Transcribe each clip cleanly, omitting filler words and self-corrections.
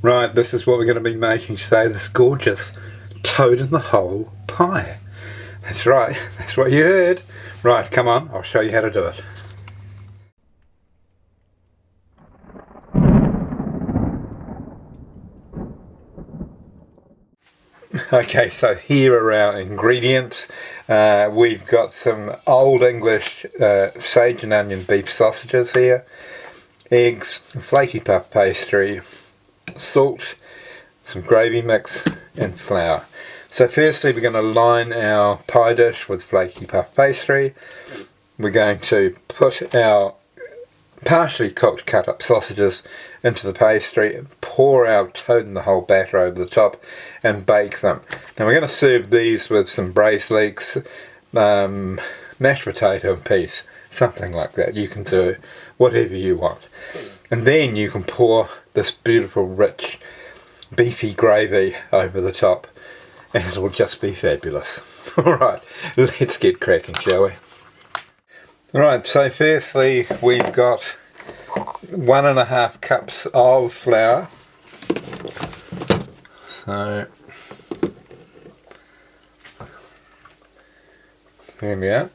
Right, this is what we're going to be making today, this gorgeous toad in the hole pie. That's right, that's what you heard. Right, come on, I'll show you how to do it. Okay, so here are our ingredients. We've got some Old English sage and onion beef sausages here, eggs, flaky puff pastry, salt, some gravy mix and flour. So firstly we're going to line our pie dish with flaky puff pastry. We're going to put our partially cooked cut up sausages into the pastry and pour our toad in the hole batter over the top and bake them. Now we're going to serve these with some braised leeks, mashed potato and peas, something like that. You can do whatever you want. And then you can pour this beautiful rich beefy gravy over the top and it'll just be fabulous. Alright, let's get cracking, shall we? Right, so firstly we've got 1.5 cups of flour. So there we are.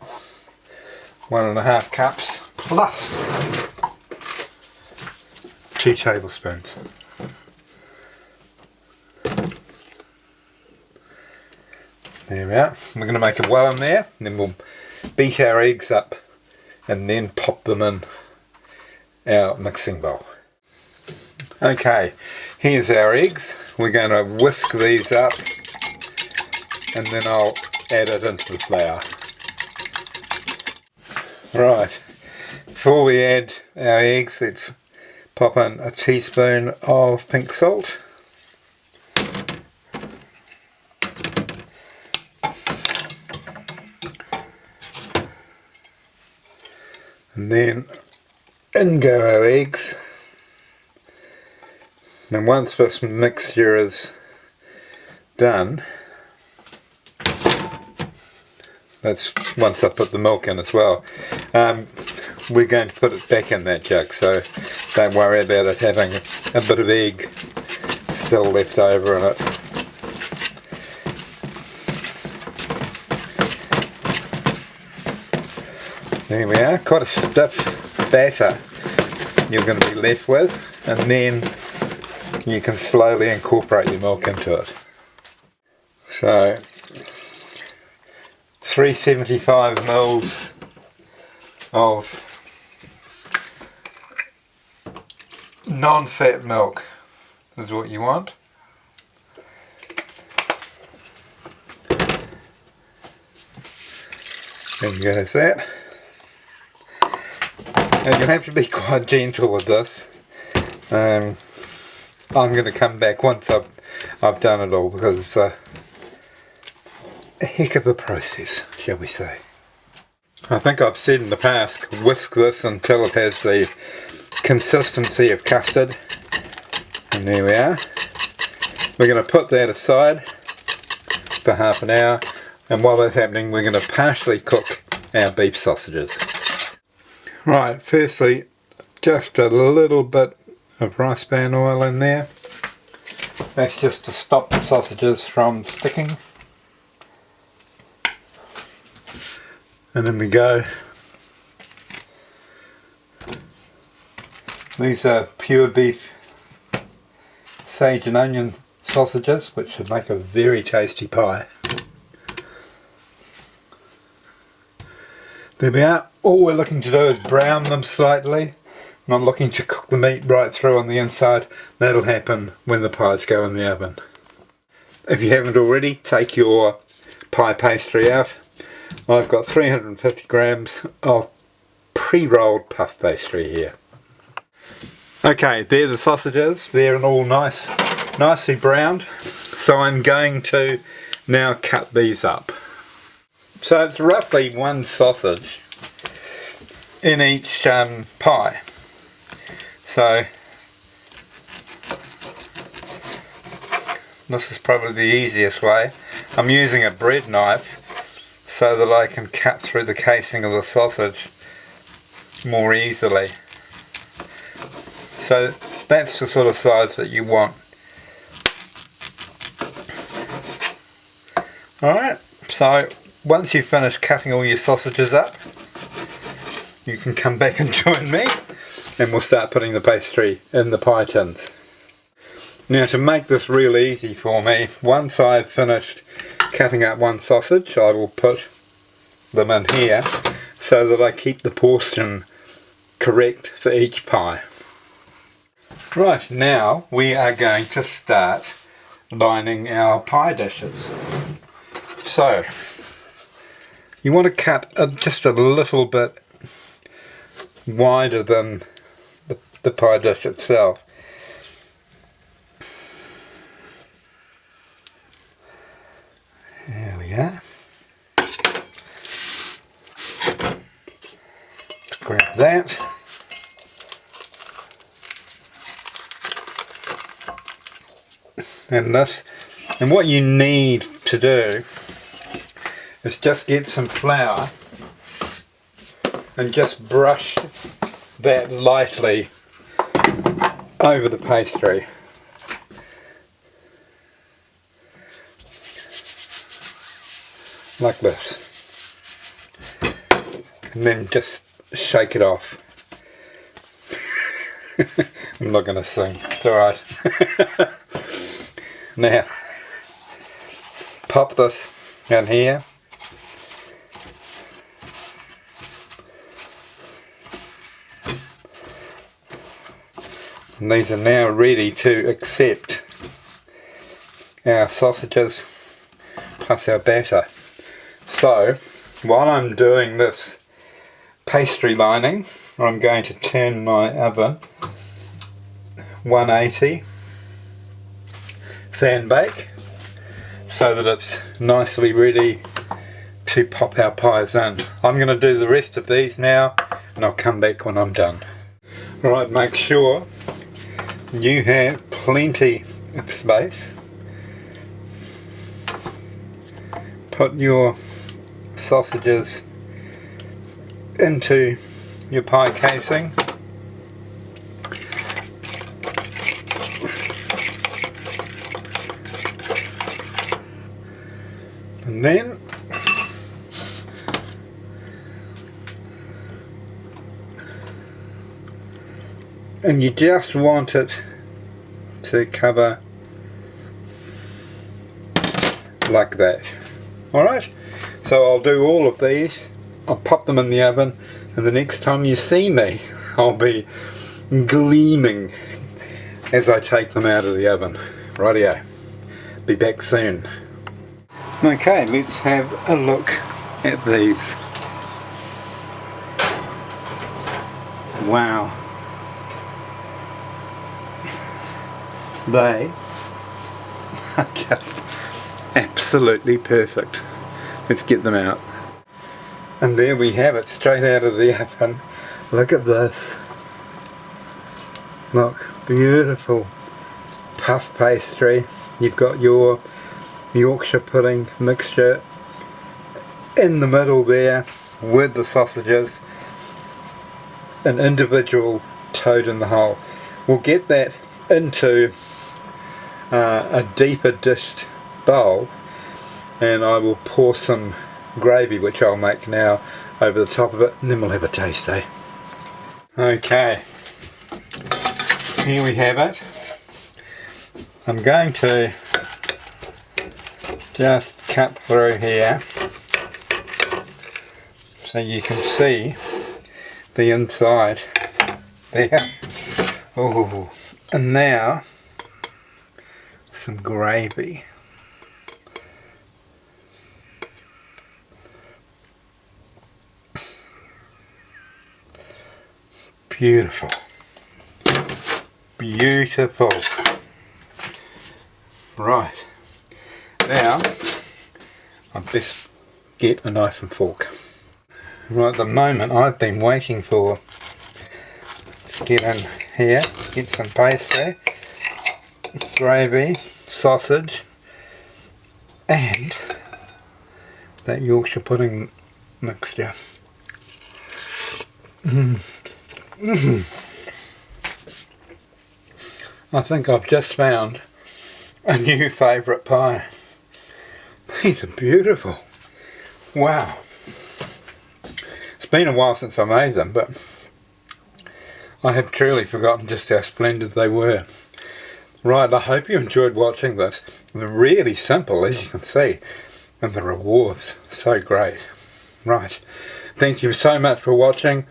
1.5 cups plus 2 tablespoons. There we are. We're going to make a well in there, and then we'll beat our eggs up and then pop them in our mixing bowl. Okay, here's our eggs. We're going to whisk these up and then I'll add it into the flour. Right, before we add our eggs, let's pop in a teaspoon of pink salt. And then in go our eggs. And once this mixture is done, that's once I put the milk in as well, we're going to put it back in that jug, so don't worry about it having a bit of egg still left over in it. There we are, quite a stiff batter you're going to be left with, and then you can slowly incorporate your milk into it. So 375 mils of non-fat milk is what you want. There goes that. And you'll have to be quite gentle with this. I'm going to come back once I've done it all, because it's a heck of a process, shall we say. I think I've said in the past, whisk this until it has the consistency of custard. And there we are. We're going to put that aside for half an hour, and while that's happening we're going to partially cook our beef sausages. Right, firstly just a little bit of rice bran oil in there. That's just to stop the sausages from sticking. And then we go. These are pure beef sage and onion sausages, which should make a very tasty pie. There we are. All we're looking to do is brown them slightly. Not looking to cook the meat right through on the inside. That'll happen when the pies go in the oven. If you haven't already, take your pie pastry out. I've got 350 grams of pre-rolled puff pastry here. Okay, there the sausages. They're all nicely browned. So I'm going to now cut these up. So it's roughly one sausage in each pie. So this is probably the easiest way. I'm using a bread knife so that I can cut through the casing of the sausage more easily. So that's the sort of size that you want Alright, so once you've finished cutting all your sausages up, you can come back and join me and we'll start putting the pastry in the pie tins. Now, to make this real easy for me, once I've finished cutting up one sausage, I will put them in here so that I keep the portion correct for each pie. Right, now we are going to start lining our pie dishes. So, you want to cut just a little bit wider than the pie dish itself. There we are. Let's grab that. And this, and what you need to do is just get some flour and just brush that lightly over the pastry. Like this. And then just shake it off. I'm not going to sing, it's alright. Now, pop this in here. And these are now ready to accept our sausages plus our batter. So, while I'm doing this pastry lining, I'm going to turn my oven 180 fan bake so that it's nicely ready to pop our pies in. I'm going to do the rest of these now and I'll come back when I'm done. Alright, make sure you have plenty of space. Put your sausages into your pie casing. And then you just want it to cover like that. Alright, so I'll do all of these, I'll pop them in the oven, and the next time you see me I'll be gleaming as I take them out of the oven. Rightio, be back soon. Okay, let's have a look at these. Wow. They are just absolutely perfect. Let's get them out. And there we have it, straight out of the oven. Look at this. Look, beautiful puff pastry. You've got your Yorkshire pudding mixture in the middle there with the sausages, an individual toad in the hole. We'll get that into a deeper dished bowl and I will pour some gravy, which I'll make now, over the top of it, and then we'll have a taste, eh? Okay, here we have it. I'm going to just cut through here so you can see the inside there. Oh, and now some gravy. Beautiful. Beautiful. Right. Now, I best get a knife and fork. Right, at the moment I've been waiting for, let's get in here, get some pastry, gravy, sausage, and that Yorkshire pudding mixture. I think I've just found a new favourite pie. These are beautiful. Wow. It's been a while since I made them, but I have truly forgotten just how splendid they were. Right, I hope you enjoyed watching this. They're really simple, as you can see, and the rewards so great. Right, thank you so much for watching.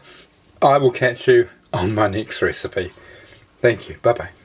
I will catch you on my next recipe. Thank you. Bye-bye.